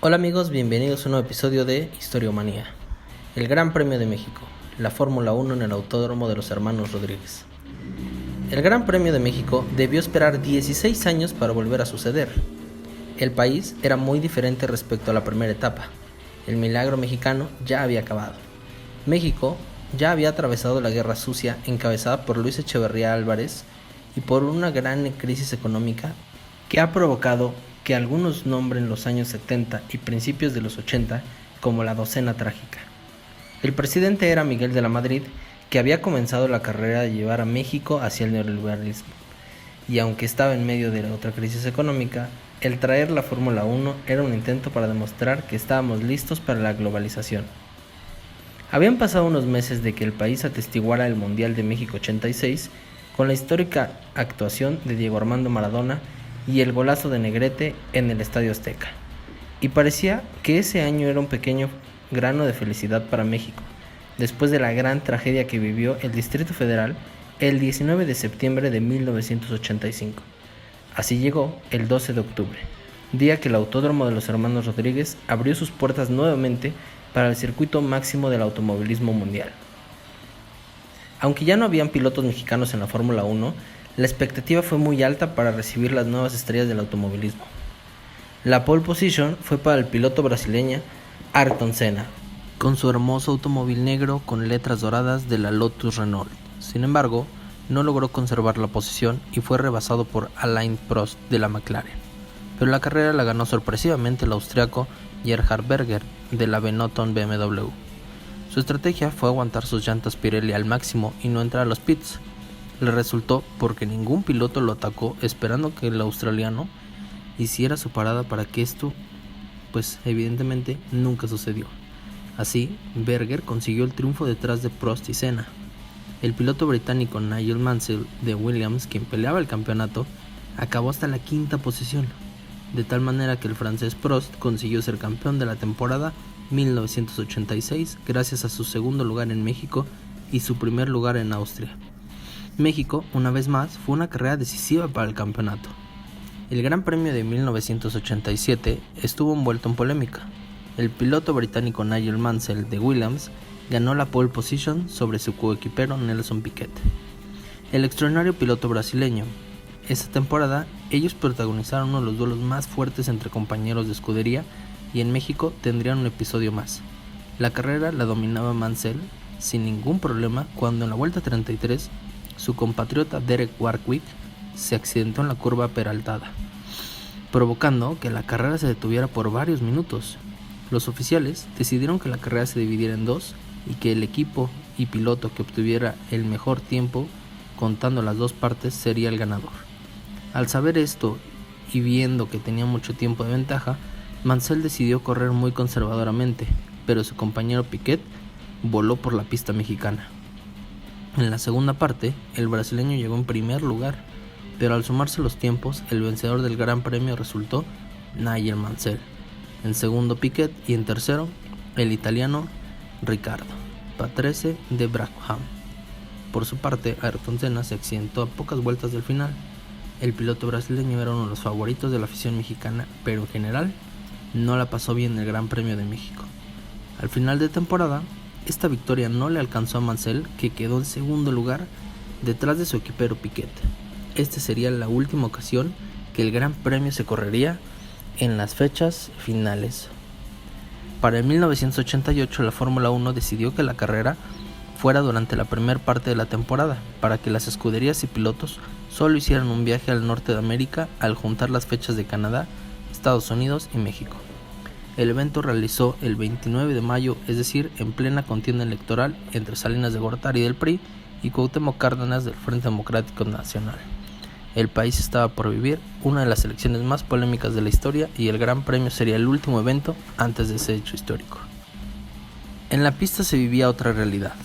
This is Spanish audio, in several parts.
Hola amigos, bienvenidos a un nuevo episodio de Historiomanía. El Gran Premio de México, la Fórmula 1 en el Autódromo de los Hermanos Rodríguez. El Gran Premio de México debió esperar 16 años para volver a suceder. El país era muy diferente respecto a la primera etapa. El milagro mexicano ya había acabado. México ya había atravesado la Guerra Sucia encabezada por Luis Echeverría Álvarez y por una gran crisis económica que ha provocado que algunos nombren los años 70 y principios de los 80 como la docena trágica. El presidente era Miguel de la Madrid, que había comenzado la carrera de llevar a México hacia el neoliberalismo, y aunque estaba en medio de otra crisis económica, el traer la Fórmula 1 era un intento para demostrar que estábamos listos para la globalización. Habían pasado unos meses de que el país atestiguara el Mundial de México 86 con la histórica actuación de Diego Armando Maradona y el golazo de Negrete en el Estadio Azteca. Y parecía que ese año era un pequeño grano de felicidad para México, después de la gran tragedia que vivió el Distrito Federal el 19 de septiembre de 1985. Así llegó el 12 de octubre, día que el Autódromo de los Hermanos Rodríguez abrió sus puertas nuevamente para el circuito máximo del automovilismo mundial. Aunque ya no habían pilotos mexicanos en la Fórmula 1, la expectativa fue muy alta para recibir las nuevas estrellas del automovilismo. La pole position fue para el piloto brasileño Ayrton Senna, con su hermoso automóvil negro con letras doradas de la Lotus Renault. Sin embargo, no logró conservar la posición y fue rebasado por Alain Prost de la McLaren. Pero la carrera la ganó sorpresivamente el austriaco Gerhard Berger de la Benetton BMW. Su estrategia fue aguantar sus llantas Pirelli al máximo y no entrar a los pits. Le resultó porque ningún piloto lo atacó esperando que el australiano hiciera su parada para que esto, pues evidentemente nunca sucedió. Así, Berger consiguió el triunfo detrás de Prost y Senna. El piloto británico Nigel Mansell de Williams, quien peleaba el campeonato, acabó hasta la quinta posición, de tal manera que el francés Prost consiguió ser campeón de la temporada 1986 gracias a su segundo lugar en México y su primer lugar en Austria. México, una vez más, fue una carrera decisiva para el campeonato. El Gran Premio de 1987 estuvo envuelto en polémica. El piloto británico Nigel Mansell de Williams ganó la pole position sobre su coequipero Nelson Piquet, el extraordinario piloto brasileño. Esta temporada, ellos protagonizaron uno de los duelos más fuertes entre compañeros de escudería y en México tendrían un episodio más. La carrera la dominaba Mansell sin ningún problema cuando en la vuelta 33 su compatriota Derek Warwick se accidentó en la curva peraltada, provocando que la carrera se detuviera por varios minutos. Los oficiales decidieron que la carrera se dividiera en dos y que el equipo y piloto que obtuviera el mejor tiempo, contando las dos partes, sería el ganador. Al saber esto y viendo que tenía mucho tiempo de ventaja, Mansell decidió correr muy conservadoramente, pero su compañero Piquet voló por la pista mexicana. En la segunda parte, el brasileño llegó en primer lugar, pero al sumarse los tiempos, el vencedor del Gran Premio resultó Nigel Mansell, en segundo Piquet y en tercero el italiano Riccardo Patrese de Brabham. Por su parte, Ayrton Senna se accidentó a pocas vueltas del final. El piloto brasileño era uno de los favoritos de la afición mexicana, pero en general no la pasó bien en el Gran Premio de México. Al final de temporada, esta victoria no le alcanzó a Mansell, que quedó en segundo lugar detrás de su equipero Piquet. Esta sería la última ocasión que el Gran Premio se correría en las fechas finales. Para el 1988 la Fórmula 1 decidió que la carrera fuera durante la primera parte de la temporada, para que las escuderías y pilotos solo hicieran un viaje al norte de América al juntar las fechas de Canadá, Estados Unidos y México. El evento realizó el 29 de mayo, es decir, en plena contienda electoral entre Salinas de Gortari del PRI y Cuauhtémoc Cárdenas del Frente Democrático Nacional. El país estaba por vivir una de las elecciones más polémicas de la historia y el Gran Premio sería el último evento antes de ese hecho histórico. En la pista se vivía otra realidad.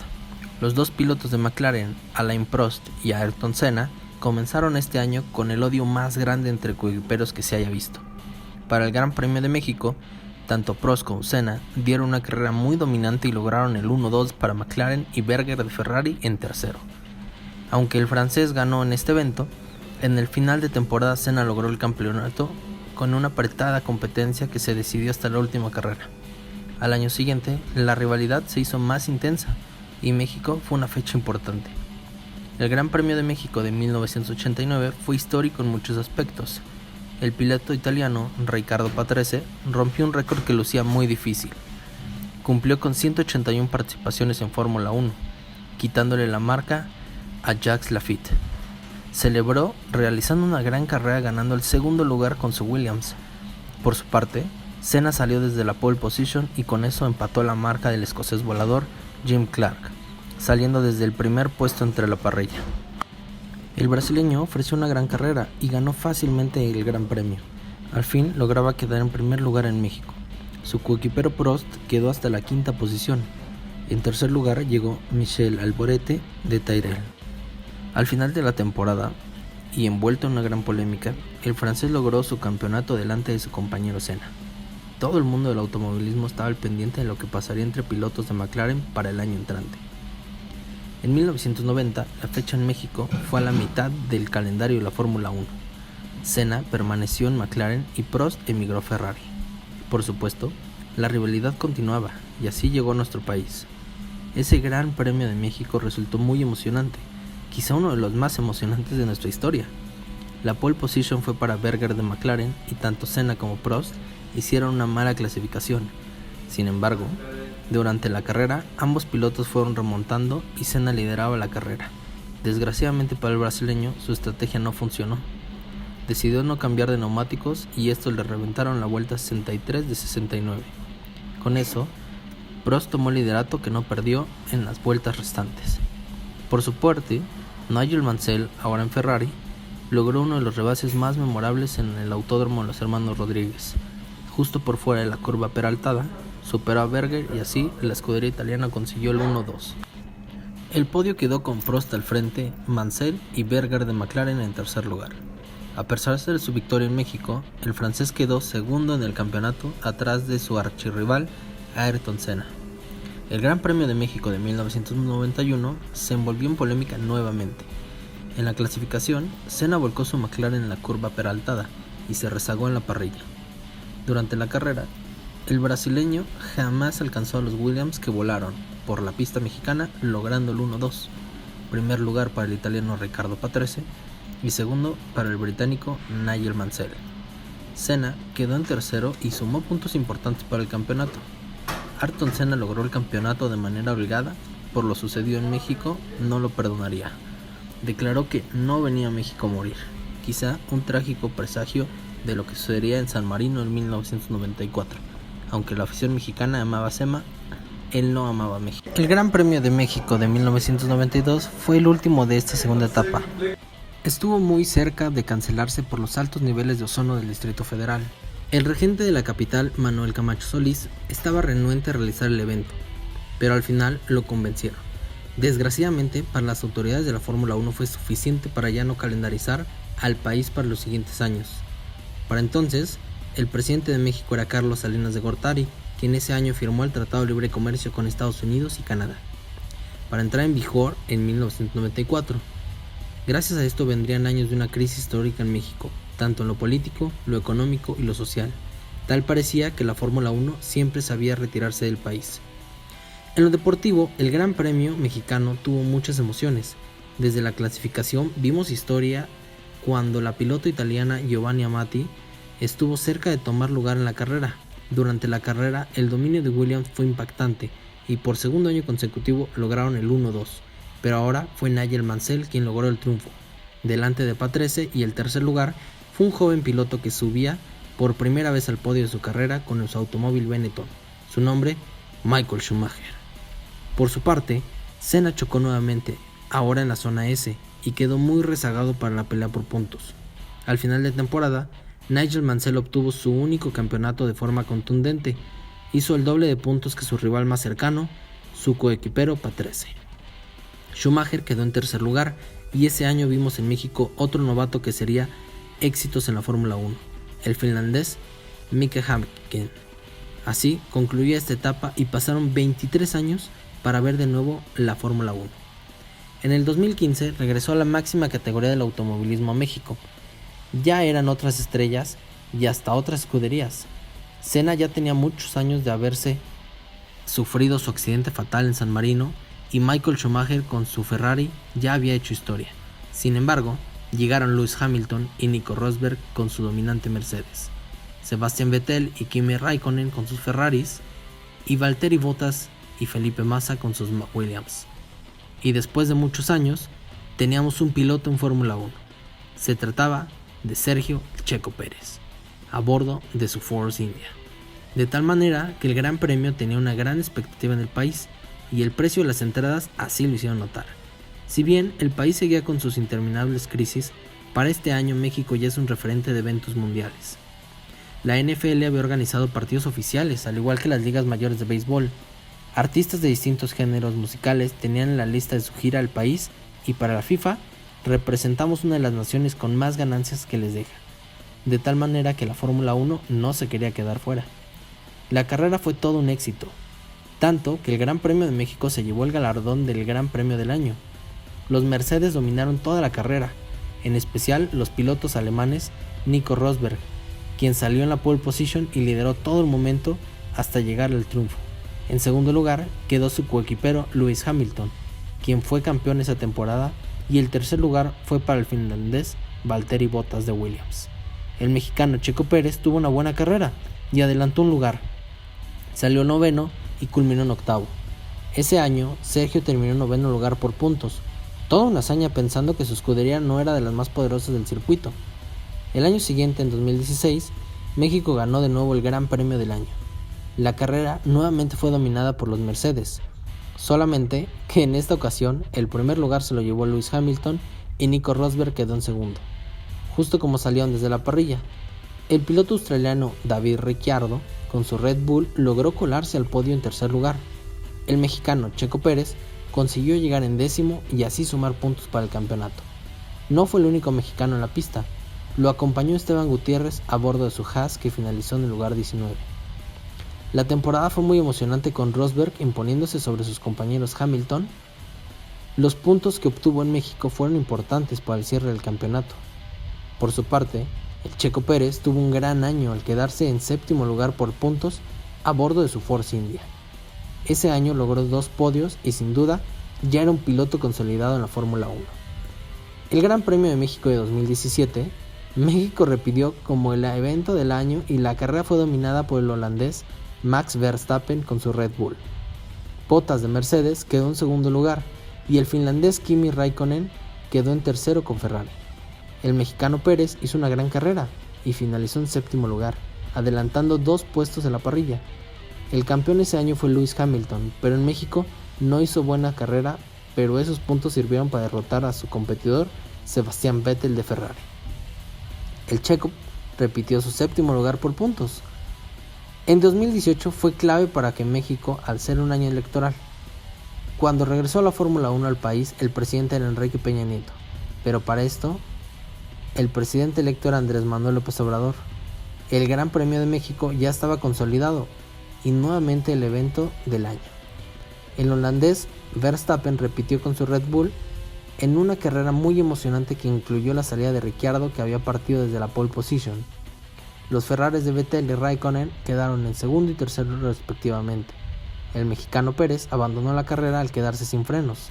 Los dos pilotos de McLaren, Alain Prost y Ayrton Senna, comenzaron este año con el odio más grande entre coequiperos que se haya visto. Para el Gran Premio de México, tanto Prost como Senna dieron una carrera muy dominante y lograron el 1-2 para McLaren y Berger de Ferrari en tercero. Aunque el francés ganó en este evento, en el final de temporada Senna logró el campeonato con una apretada competencia que se decidió hasta la última carrera. Al año siguiente, la rivalidad se hizo más intensa y México fue una fecha importante. El Gran Premio de México de 1989 fue histórico en muchos aspectos. El piloto italiano Riccardo Patrese rompió un récord que lucía muy difícil. Cumplió con 181 participaciones en Fórmula 1, quitándole la marca a Jacques Laffite. Celebró realizando una gran carrera ganando el segundo lugar con su Williams. Por su parte, Senna salió desde la pole position y con eso empató la marca del escocés volador Jim Clark, saliendo desde el primer puesto entre la parrilla. El brasileño ofreció una gran carrera y ganó fácilmente el Gran Premio. Al fin lograba quedar en primer lugar en México. Su coequipero Prost quedó hasta la quinta posición. En tercer lugar llegó Michel Alboreto de Tyrrell. Al final de la temporada, y envuelto en una gran polémica, el francés logró su campeonato delante de su compañero Senna. Todo el mundo del automovilismo estaba al pendiente de lo que pasaría entre pilotos de McLaren para el año entrante. En 1990, la fecha en México fue a la mitad del calendario de la Fórmula 1. Senna permaneció en McLaren y Prost emigró a Ferrari. Por supuesto, la rivalidad continuaba y así llegó a nuestro país. Ese Gran Premio de México resultó muy emocionante, quizá uno de los más emocionantes de nuestra historia. La pole position fue para Berger de McLaren y tanto Senna como Prost hicieron una mala clasificación. Sin embargo, durante la carrera ambos pilotos fueron remontando y Senna lideraba la carrera. Desgraciadamente para el brasileño su estrategia no funcionó. Decidió no cambiar de neumáticos y estos le reventaron la vuelta 63 de 69. Con eso, Prost tomó el liderato que no perdió en las vueltas restantes. Por su parte, Nigel Mansell, ahora en Ferrari, logró uno de los rebases más memorables en el Autódromo de los Hermanos Rodríguez. Justo por fuera de la curva peraltada, superó a Berger y así la escudería italiana consiguió el 1-2. El podio quedó con Prost al frente, Mansell y Berger de McLaren en tercer lugar. A pesar de su victoria en México, el francés quedó segundo en el campeonato atrás de su archirrival Ayrton Senna. El Gran Premio de México de 1991 se envolvió en polémica nuevamente. En la clasificación, Senna volcó su McLaren en la curva peraltada y se rezagó en la parrilla. Durante la carrera, el brasileño jamás alcanzó a los Williams que volaron por la pista mexicana logrando el 1-2. Primer lugar para el italiano Riccardo Patrese y segundo para el británico Nigel Mansell. Senna quedó en tercero y sumó puntos importantes para el campeonato. Ayrton Senna logró el campeonato de manera obligada, por lo sucedido en México no lo perdonaría. Declaró que no venía a México a morir, quizá un trágico presagio de lo que sucedería en San Marino en 1994. Aunque la afición mexicana amaba a Senna, él no amaba a México. El Gran Premio de México de 1992 fue el último de esta segunda etapa. Estuvo muy cerca de cancelarse por los altos niveles de ozono del Distrito Federal. El regente de la capital, Manuel Camacho Solís, estaba renuente a realizar el evento, pero al final lo convencieron. Desgraciadamente, para las autoridades de la Fórmula 1 fue suficiente para ya no calendarizar al país para los siguientes años. Para entonces, el presidente de México era Carlos Salinas de Gortari, quien ese año firmó el Tratado de Libre Comercio con Estados Unidos y Canadá, para entrar en vigor en 1994. Gracias a esto vendrían años de una crisis histórica en México, tanto en lo político, lo económico y lo social. Tal parecía que la Fórmula 1 siempre sabía retirarse del país. En lo deportivo, el Gran Premio mexicano tuvo muchas emociones. Desde la clasificación vimos historia cuando la piloto italiana Giovanni Amati estuvo cerca de tomar lugar en la carrera. Durante la carrera, el dominio de Williams fue impactante y por segundo año consecutivo lograron el 1-2, pero ahora fue Nigel Mansell quien logró el triunfo, delante de Patrese, y el tercer lugar fue un joven piloto que subía por primera vez al podio de su carrera con su automóvil Benetton, su nombre Michael Schumacher. Por su parte, Senna chocó nuevamente, ahora en la zona S, y quedó muy rezagado para la pelea por puntos. Al final de temporada, Nigel Mansell obtuvo su único campeonato de forma contundente, hizo el doble de puntos que su rival más cercano, su coequipero Patrese. Schumacher quedó en tercer lugar y ese año vimos en México otro novato que sería éxitos en la Fórmula 1, el finlandés Mika Häkkinen. Así concluía esta etapa y pasaron 23 años para ver de nuevo la Fórmula 1. En el 2015 regresó a la máxima categoría del automovilismo a México. Ya eran otras estrellas y hasta otras escuderías. Senna ya tenía muchos años de haberse sufrido su accidente fatal en San Marino y Michael Schumacher con su Ferrari ya había hecho historia. Sin embargo, llegaron Lewis Hamilton y Nico Rosberg con su dominante Mercedes, Sebastian Vettel y Kimi Raikkonen con sus Ferraris, y Valtteri Bottas y Felipe Massa con sus Williams. Y después de muchos años, teníamos un piloto en Fórmula 1. Se trataba de Sergio Checo Pérez, a bordo de su Force India. De tal manera que el Gran Premio tenía una gran expectativa en el país y el precio de las entradas así lo hicieron notar. Si bien el país seguía con sus interminables crisis, para este año México ya es un referente de eventos mundiales. La NFL había organizado partidos oficiales, al igual que las ligas mayores de béisbol. Artistas de distintos géneros musicales tenían en la lista de su gira al país y para la FIFA representamos una de las naciones con más ganancias que les deja. De tal manera que la Fórmula 1 no se quería quedar fuera. La carrera fue todo un éxito, tanto que el Gran Premio de México se llevó el galardón del Gran Premio del Año. Los Mercedes dominaron toda la carrera, en especial los pilotos alemanes Nico Rosberg, quien salió en la pole position y lideró todo el momento hasta llegar al triunfo. En segundo lugar quedó su coequipero Lewis Hamilton, quien fue campeón esa temporada, y el tercer lugar fue para el finlandés Valtteri Bottas de Williams. El mexicano Checo Pérez tuvo una buena carrera y adelantó un lugar. Salió noveno y culminó en octavo. Ese año Sergio terminó en noveno lugar por puntos, toda una hazaña pensando que su escudería no era de las más poderosas del circuito. El año siguiente, en 2016, México ganó de nuevo el Gran Premio del Año. La carrera nuevamente fue dominada por los Mercedes, solamente que en esta ocasión el primer lugar se lo llevó Lewis Hamilton y Nico Rosberg quedó en segundo, justo como salieron desde la parrilla. El piloto australiano David Ricciardo, con su Red Bull, logró colarse al podio en tercer lugar. El mexicano Checo Pérez consiguió llegar en décimo y así sumar puntos para el campeonato. No fue el único mexicano en la pista, lo acompañó Esteban Gutiérrez a bordo de su Haas, que finalizó en el lugar 19. La temporada fue muy emocionante, con Rosberg imponiéndose sobre sus compañeros Hamilton. Los puntos que obtuvo en México fueron importantes para el cierre del campeonato. Por su parte, el Checo Pérez tuvo un gran año al quedarse en séptimo lugar por puntos a bordo de su Force India. Ese año logró 2 podios y sin duda ya era un piloto consolidado en la Fórmula 1. El Gran Premio de México de 2017, México repitió como el evento del año y la carrera fue dominada por el holandés Max Verstappen con su Red Bull. Bottas de Mercedes quedó en segundo lugar y el finlandés Kimi Raikkonen quedó en tercero con Ferrari. El mexicano Pérez hizo una gran carrera y finalizó en séptimo lugar, adelantando 2 puestos en la parrilla. El campeón ese año fue Lewis Hamilton, pero en México no hizo buena carrera, pero esos puntos sirvieron para derrotar a su competidor Sebastian Vettel de Ferrari. El checo repitió su séptimo lugar por puntos. En 2018 fue clave para que México, al ser un año electoral. Cuando regresó a la Fórmula 1 al país, el presidente era Enrique Peña Nieto, pero para esto, el presidente electo era Andrés Manuel López Obrador. El Gran Premio de México ya estaba consolidado y nuevamente el evento del año. El holandés Verstappen repitió con su Red Bull en una carrera muy emocionante que incluyó la salida de Ricciardo, que había partido desde la pole position. Los Ferraris de Vettel y Raikkonen quedaron en segundo y tercero respectivamente. El mexicano Pérez abandonó la carrera al quedarse sin frenos.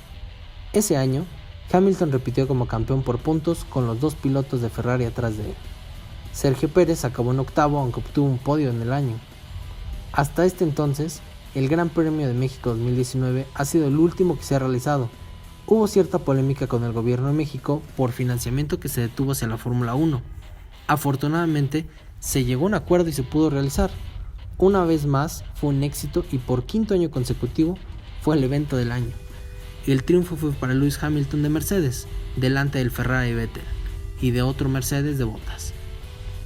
Ese año, Hamilton repitió como campeón por puntos con los 2 pilotos de Ferrari atrás de él. Sergio Pérez acabó en octavo, aunque obtuvo un podio en el año. Hasta este entonces, el Gran Premio de México 2019 ha sido el último que se ha realizado. Hubo cierta polémica con el gobierno de México por financiamiento que se detuvo hacia la Fórmula 1. Afortunadamente, se llegó a un acuerdo y se pudo realizar. Una vez más, fue un éxito y por 5º año consecutivo fue el evento del año. El triunfo fue para Lewis Hamilton de Mercedes, delante del Ferrari de Vettel y de otro Mercedes de Bottas.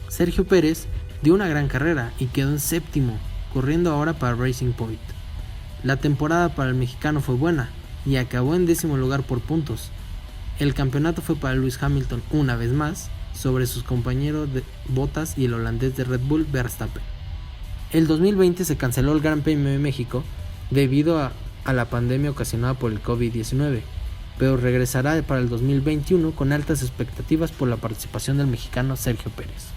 Sergio Pérez dio una gran carrera y quedó en séptimo, corriendo ahora para Racing Point. La temporada para el mexicano fue buena y acabó en 10º lugar por puntos. El campeonato fue para Lewis Hamilton una vez más, sobre sus compañeros de Bottas y el holandés de Red Bull Verstappen. El 2020 se canceló el Gran Premio de México debido a la pandemia ocasionada por el COVID-19, pero regresará para el 2021 con altas expectativas por la participación del mexicano Sergio Pérez.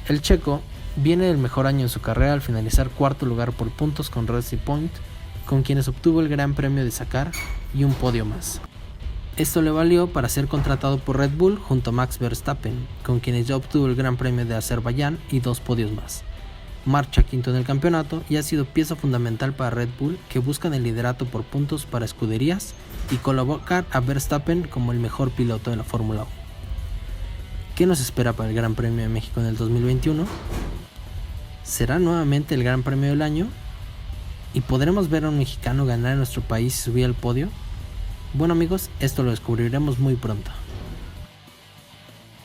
El checo viene del mejor año en su carrera al finalizar cuarto lugar por puntos con Racing Point, con quienes obtuvo el Gran Premio de Dakar y un podio más. Esto le valió para ser contratado por Red Bull junto a Max Verstappen, con quienes ya obtuvo el Gran Premio de Azerbaiyán y 2 podios más. Marcha quinto en el campeonato y ha sido pieza fundamental para Red Bull, que buscan el liderato por puntos para escuderías y colocar a Verstappen como el mejor piloto de la Fórmula 1. ¿Qué nos espera para el Gran Premio de México en el 2021? ¿Será nuevamente el Gran Premio del año? ¿Y podremos ver a un mexicano ganar en nuestro país y subir al podio? Bueno amigos, esto lo descubriremos muy pronto.